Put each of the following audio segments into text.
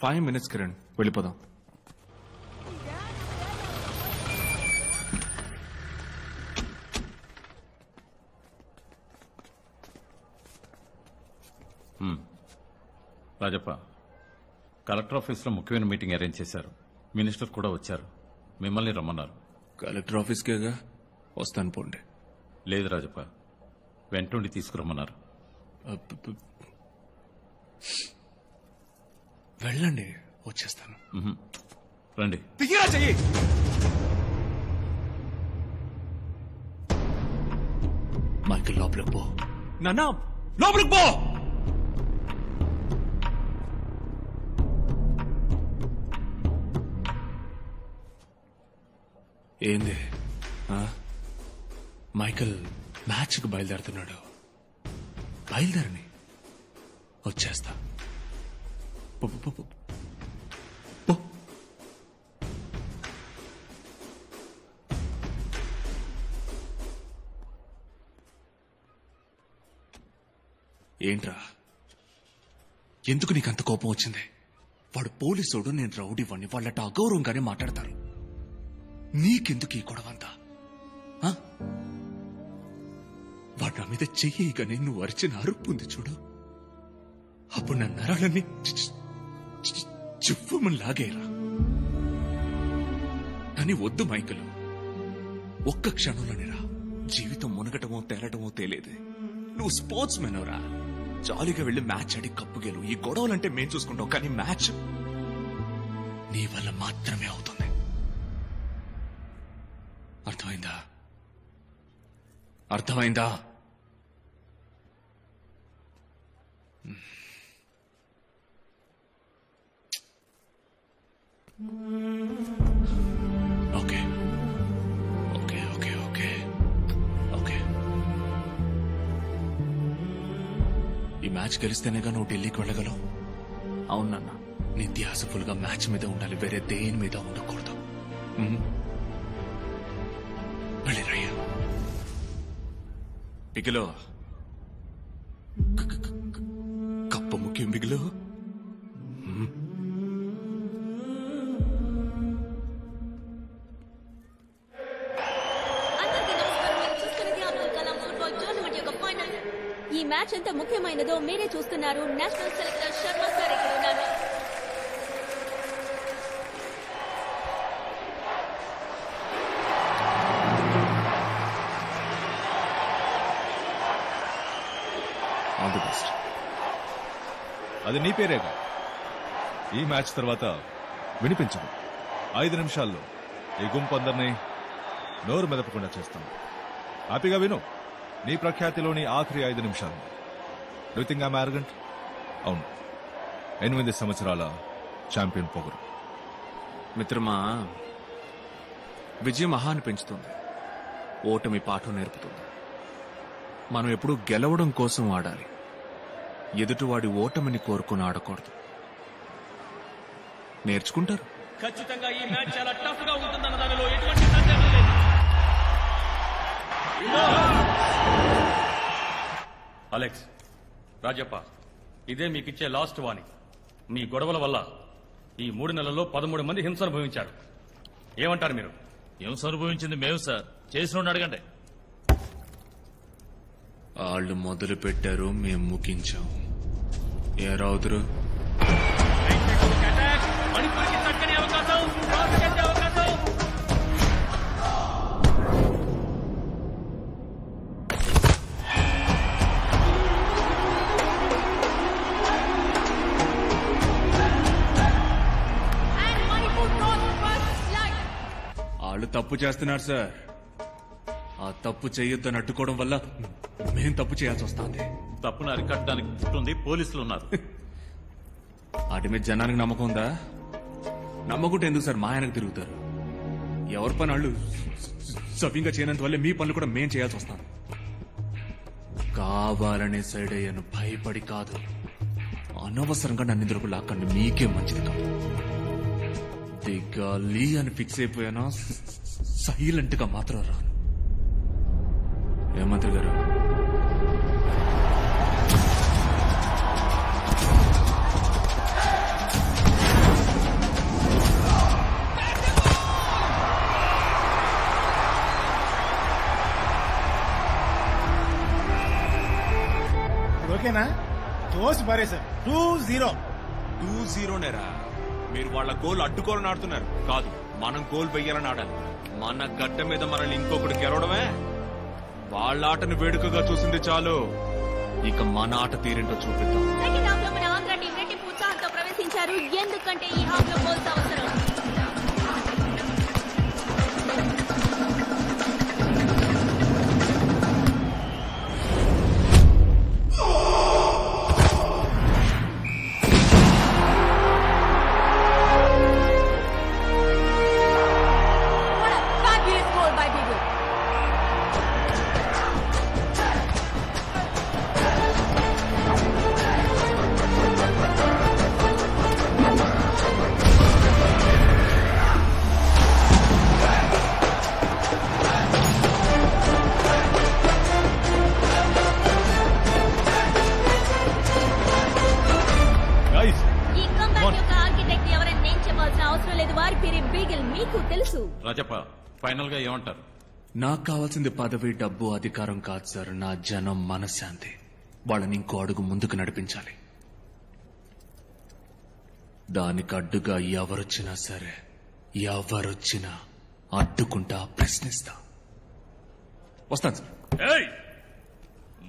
5 minutes Kiran, వెళ్ళిపోదాం. Rajappa, collector ఆఫీస్లో ముఖ్యమైన మీటింగ్ అరేంజ్ చేశారు. మినిస్టర్ కూడా వచ్చారు. మిమ్మల్ని రమ్మన్నారు. కలెక్టర్ ఆఫీస్కేగా, వస్తాను పోండి. లేదు రాజప్ప, వెంటుండి తీసుకురమ్మన్నారు. వెళ్ళండి, వచ్చేస్తాను. రండి. దిగిరా చెయ్యి. మైకిల్ లోపలికి పో. నాన్న లోపలికి పో. ఏంది? మైకిల్ మ్యాచ్కి బయలుదేరుతున్నాడు. బయలుదేరని, వచ్చేస్తా. ఏంట్రా, ఎందుకు నీకంత కోపం వచ్చింది? వాడు పోలీసుడు, నేను రౌడీవాణ్ణి, వాళ్ళట అగౌరవంగానే మాట్లాడతారు. నీకెందుకు ఈ గొడవంతా? వాడు నా మీద చెయ్యగానే నువ్వు అరిచిన అరుపుంది చూడు, అప్పుడు నా నరాలన్నీ చివ్వమని లాగేరా. అని వద్దు మైకలు, ఒక్క క్షణంలోనేరా జీవితం మునగటమో తేలటమో తేలేదే. నువ్వు స్పోర్ట్స్ మెన్ రా, జాలీగా వెళ్ళి మ్యాచ్ ఆడి కప్పు గెలు. ఈ గొడవలంటే మేం చూసుకుంటాం, కానీ మ్యాచ్ నీ వల్ల మాత్రమే అవుతుంది. అర్థమైందా? అర్థమైందా? Okay okay okay okay okay. ఈ మ్యాచ్ గెలిస్తేనేగా నువ్వు ఢిల్లీకి వెళ్ళగలవు. అవునన్నా, నీ ధ్యాస ఫుల్ గా మ్యాచ్ మీద ఉండాలి, వేరే దేని మీద ఉండకూడదు. వెళ్ళిరయ్యా. బిగిలో కప్ప ముఖ్యం. బిగిలో ఈ మ్యాచ్ ఎంత ముఖ్యమైనదో మీరే చూస్తున్నారు. నేషనల్ సెలెక్టర్ శర్మ సార్ ఇక్కడ ఉన్నారు. All the best. అది నీ పేరేగా. ఈ మ్యాచ్ తర్వాత వినిపించదు. 5 నిమిషాల్లో ఈ గుంపు అందరినీ నోరు మెదపకుండా చేస్తాను. హ్యాపీగా విను. నీ ప్రఖ్యాతిలోని ఆఖరి 5 నిమిషాలు. Do think I'm arrogant? అవును, 8 సంవత్సరాల ఛాంపియన్ పొగరు. మిత్రమా, విజయం మహాన్ని పెంచుతుంది, ఓటమి పాఠం నేర్పుతుంది. మనం ఎప్పుడూ గెలవడం కోసం ఆడాలి, ఎదుటివాడి ఓటమిని కోరుకుని ఆడకూడదు. నేర్చుకుంటారు. ఖచ్చితంగా ఈ మ్యాచ్ చాలా టఫ్ గా ఉంటుందన్న దానిలో ఎటువంటి సందేహం లేదు. అలెక్స్, రాజప్ప, ఇదే మీకిచ్చే లాస్ట్ వార్నింగ్. మీ గొడవల వల్ల ఈ 3 నెలల్లో 13 మంది హింస అనుభవించారు. ఏమంటారు మీరు? హింస అనుభవించింది మేము సార్, చేసిన అడగండి. వాళ్ళు మొదలు పెట్టారు, మేము ముగించాం. ఏ రావుతురు? మణిపూర్కి చక్కని అవకాశం, అవకాశం. వాళ్ళు తప్పు చేస్తున్నారు సార్. ఆ తప్పు చేయొద్దని అడ్డుకోవడం వల్ల మేం తప్పు చేయాల్సి వస్తుంది. తప్పును అరికట్టడానికి ఉంటుంది పోలీసులు ఉన్నారు. వాటి మీద జనానికి నమ్మకం ఉందా? నమ్మకుంటే ఎందుకు సార్ మా ఆయనకు తిరుగుతారు? ఎవరి పని వాళ్ళు సవ్యంగా చేయనంత వల్లే మీ పనులు కూడా మేం చేయాల్సి వస్తాను. కావాలనే సైడ్ అయ్యాను, భయపడి కాదు. అనవసరంగా నన్ను ఇందులోకి లాక్కండి, మీకే మంచిది కాదు. దిగాలి అని ఫిక్స్ అయిపోయానా సైలెంట్ గా మాత్రం రాను. ఏమంత్రి గారు, ఓకేనా? తోసి పారేశారు. 2-0. 2-0 నేరా. మీరు వాళ్ళ గోల్ అడ్డుకోవాలని ఆడుతున్నారు. కాదు, మనం గోల్ వెయ్యాలని ఆడాలి. మన గడ్డ మీద మనల్ని ఇంకొకటి గెలవడమే. వాళ్ళ ఆటను వేడుకగా చూసింది చాలు. ఇక మన ఆట తీరేంటో చూపిద్దాం. సెకండ్ హాఫ్ లో మన ఆంధ్ర టీం రెట్టింపు ఉత్సాహంతో ప్రవేశించారు. ఎందుకంటే ఈ హాఫ్ లో గోల్స్ అవసరం. రాజప్ప, ఫైనల్ గా ఏమంటారు? నాకు కావాల్సింది పదవి, డబ్బు, అధికారం కాదు సార్. నా జనం మనశ్శాంతి. వాళ్ళని ఇంకో అడుగు ముందుకు నడిపించాలి. దానికి అడ్డుగా ఎవరొచ్చినా సరే, ఎవరొచ్చినా అడ్డుకుంటా, ప్రశ్నిస్తా. వస్తాను సార్.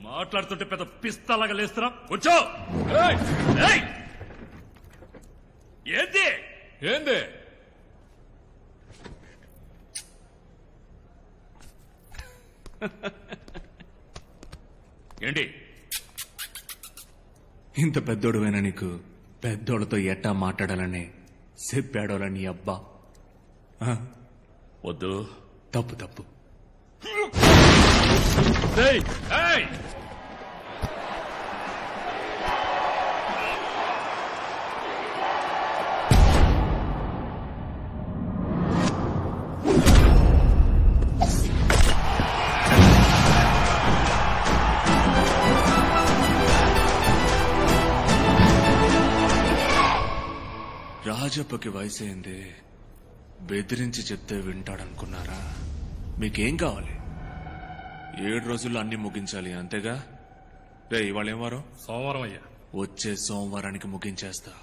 మాట్లాడుతుంటే పెద్ద పిస్తాలాగా లేస్తున్నా. కూర్చో. ఏంది ఏంది? ఏంటి? ఇంత పెద్దోడువైనా నీకు పెద్దోళ్ళతో ఎట్టా మాట్లాడాలని చెప్పాడోలని అబ్బా. వద్దు. తప్పు తప్పు. రాజప్పకి వయసైంది. బెదిరించి చెప్తే వింటాడనుకున్నారా? మీకేం కావాలి? 7 రోజుల్లో అన్ని ముగించాలి, అంతేగా? రే, ఇవాళ ఏం వారం? సోమవారం అయ్యా. వచ్చే సోమవారానికి ముగించేస్తా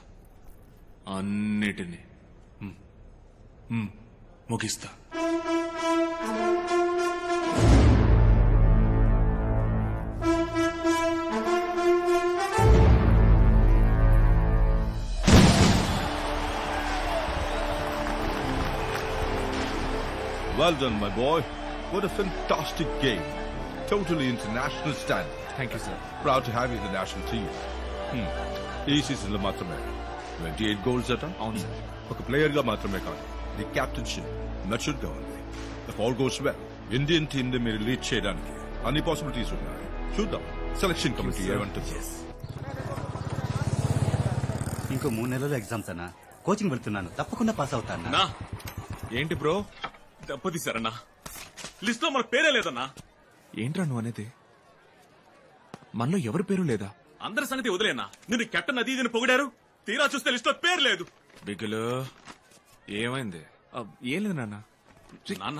అన్నిటినీ. ముగిస్తా. Well done, my boy. What a fantastic game. Totally international standard. Thank you sir. Proud to have you in the national team. ఈ సీజన్ లో మాత్రమే 28 గోల్స్ అట. అవును సార్. ఒక ప్లేయర్ గా మాత్రమే కాదు, ది కెప్టెన్షిప్ మెచ్యూర్డ్ గా ఉంది. If all goes well, Indian team ని మీరు లీడ్ చేయడానికి అన్ని పాసిబిలిటీస్ ఉన్నాయి. చూద్దాం సెలక్షన్ కమిటీ ఏమంటుంది. ఇంకో 3 నెలలు ఎగ్జామ్స్ అన్నా. కోచింగ్ వెళ్తున్నాను, తప్పకుండా పాస్ అవుతాను. ఏంటి బ్రో దెబ్బతీశారన్నా? లిస్ట్ లో మన పేరే లేదన్నా. ఏంట్రా నువ్వు అనేది? మనలో ఎవరి పేరు లేదా? అందరి సంగతి వదిలేనా? నేను కెప్టెన్ అది ఇది పొగిడారు, తీరా చూస్తే లిస్ట్ లో పేరు లేదు. బిగులు ఏమైంది? ఏం లేదు నాన్న. నాన్న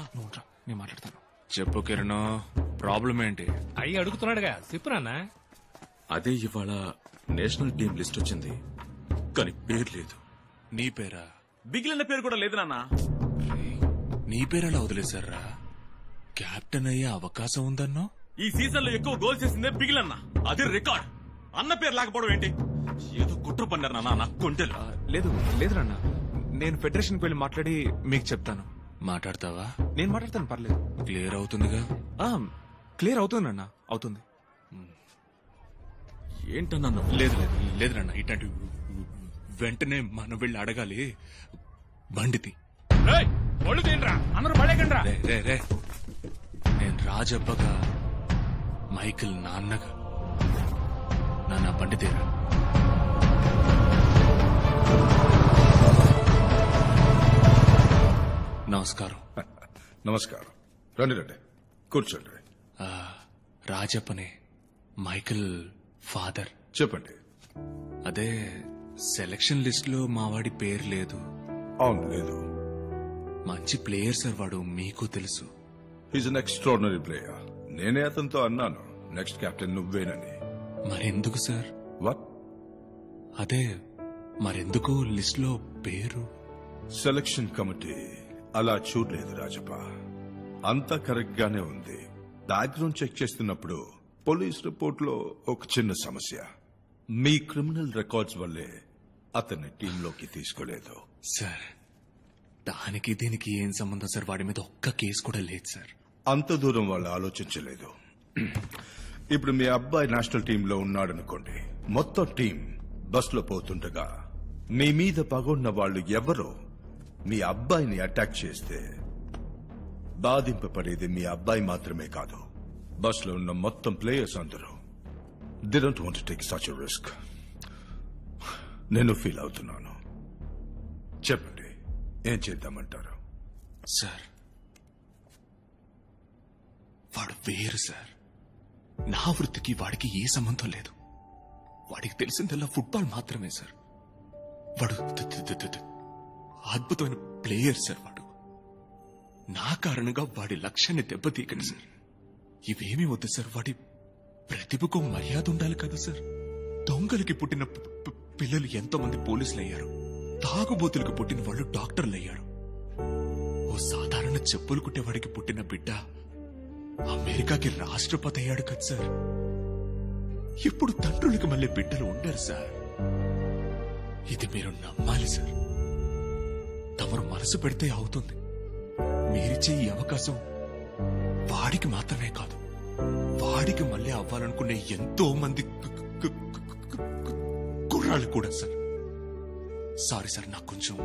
నేను మాట్లాడతాను. చెప్పు కిరణ్, ప్రాబ్లం ఏంటి? అయ్యి అడుగుతున్నాడుగా, చెప్పు నాన్న. అదే ఇవాళ నేషనల్ టీం లిస్ట్ వచ్చింది, కానీ పేరు లేదు. నీ పేరా? బిగిలిన పేరు కూడా లేదు నాన్న. నీ పేరెలా వదిలేశారా? కెప్టెన్ అయ్యే అవకాశం ఉందన్నో. ఈ సీజన్ లో ఎక్కువ గోల్ చేసిందే బిగిలన్న, అది రికార్డ్. అన్న పేరు లేకపోవడం ఏంటి? ఏదో కుట్ర పన్నారు నాన్న నా కొంటెలు. లేదు లేదు నాన్న, నేను ఫెడరేషన్కి వెళ్ళి మాట్లాడి మీకు చెప్తాను. మాట్లాడతావా? నేను మాట్లాడతాను, పర్లేదు. క్లియర్ అవుతుందిగా? క్లియర్ అవుతుంది నాన్న, అవుతుంది. ఏంటన్నా? లేదు లేదు లేదు నాన్న, ఇట్లాంటి వెంటనే మనం వెళ్ళి అడగాలి. బండితి ఒళ్ళు తినరా, అందరూ పడేకండ్రా. రే రే, నేను రాజబ్బగా, మైకిల్ నాన్నగా, నాన్న బండి తీరా. నమస్కారం. నమస్కారం. రండి రండి, కూర్చోండి. రాజప్పనే, మైకిల్ ఫాదర్. చెప్పండి. అదే సెలక్షన్ లిస్ట్ లో మావాడి పేరు లేదు. అవును, లేదు. మంచి ప్లేయర్ సార్ వాడు, మీకు తెలుసు. He's an extraordinary player. నేనే అతనితో అన్నాను నెక్స్ట్ కెప్టెన్ నువ్వేనని. మరెందుకు సార్? వాట్? అదే మరెందుకు లిస్ట్ లో పేరు? సెలక్షన్ కమిటీ అలా చూడలేదు రాజప్ప. అంతా కరెక్ట్ గానే ఉంది. బ్యాక్గ్రౌండ్ చెక్ చేస్తున్నప్పుడు పోలీస్ రిపోర్ట్ లో ఒక చిన్న సమస్య. మీ క్రిమినల్ రికార్డ్స్ వల్లే అతన్ని టీంలోకి తీసుకోలేదు. సార్ దానికి దీనికి ఏం సంబంధం సార్? వాడి మీద ఒక్క కేసు కూడా లేదు సార్. అంత దూరం వాళ్ళు ఆలోచించలేదు. ఇప్పుడు మీ అబ్బాయి నేషనల్ టీంలో ఉన్నాడనుకోండి. మొత్తం టీం బస్లో పోతుండగా మీ మీద పగున్న వాళ్ళు ఎవరో మీ అబ్బాయిని అటాక్ చేస్తే బాధింపబడేది మీ అబ్బాయి మాత్రమే కాదు, బస్లో ఉన్న మొత్తం ప్లేయర్స్ అందరూ. They don't want to take such a risk. నేను ఫీల్ అవుతున్నాను. చెప్పండి, ఏం చేద్దామంటారు? సార్ వాడు వేరు సార్. నా వృత్తికి వాడికి ఏ సంబంధం లేదు. వాడికి తెలిసిందల్లా ఫుట్బాల్ మాత్రమే సార్. వాడు అద్భుతమైన ప్లేయర్ సార్. వాడు నా కారణంగా వాడి లక్ష్యాన్ని దెబ్బతీయకండి సార్. ఇవేమీ వద్దు సార్. వాడి ప్రతిభకు మర్యాద ఉండాలి కదా సార్. దొంగలకి పుట్టిన పిల్లలు ఎంతో మంది పోలీసులు అయ్యారు. తాగుబోతులకు పుట్టిన వాళ్ళు డాక్టర్లు అయ్యారు. ఓ సాధారణ చెప్పులు కుట్టేవాడికి పుట్టిన బిడ్డ అమెరికాకి రాష్ట్రపతి అయ్యాడు కదా సార్. ఇప్పుడు తండ్రులకు మళ్ళీ బిడ్డలు ఉండరు సార్. ఇది మీరు నమ్మాలి సార్. తమరు మనసు పెడితే అవుతుంది. మీరిచ్చే ఈ అవకాశం వాడికి మాత్రమే కాదు, వాడికి మళ్ళీ అవ్వాలనుకునే ఎంతో మంది కుర్రాళ్ళు కూడా సార్. సారీ సార్, నాకు కొంచెం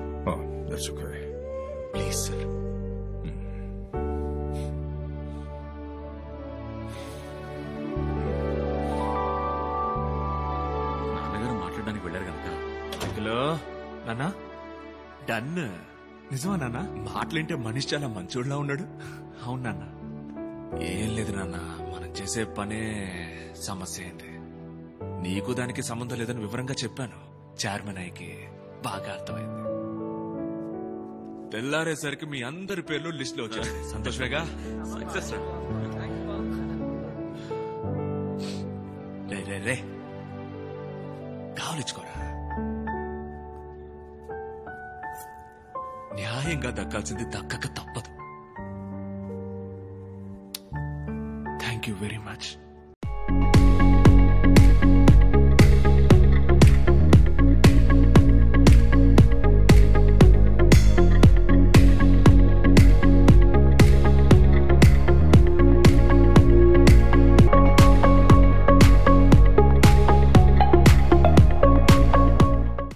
ప్లీజ్ సార్. నాన్నగారు మాట్లాడడానికి వెళ్ళారు కనుక. హలో నాన్నా, డన్. నిజమా నాన్న? మాటలేంటే మనిషి చాలా మంచోడ్లా ఉన్నాడు. అవును నాన్న. ఏం లేదు నాన్న, మనం చేసే పనే సమస్య అయింది. నీకు దానికి సంబంధం లేదని వివరంగా చెప్పాను. చైర్మన్ అయ్యకి బాగా అర్థమైంది. తెల్లారేసరికి మీ అందరి పేర్లు లిస్ట్ లో వచ్చాయి. సంతోషమేగా? సక్సెస్ రా. రే కావలించుకోరా. న్యాయంగా దక్కాల్సింది దక్కక తప్పదు. Thank you very much.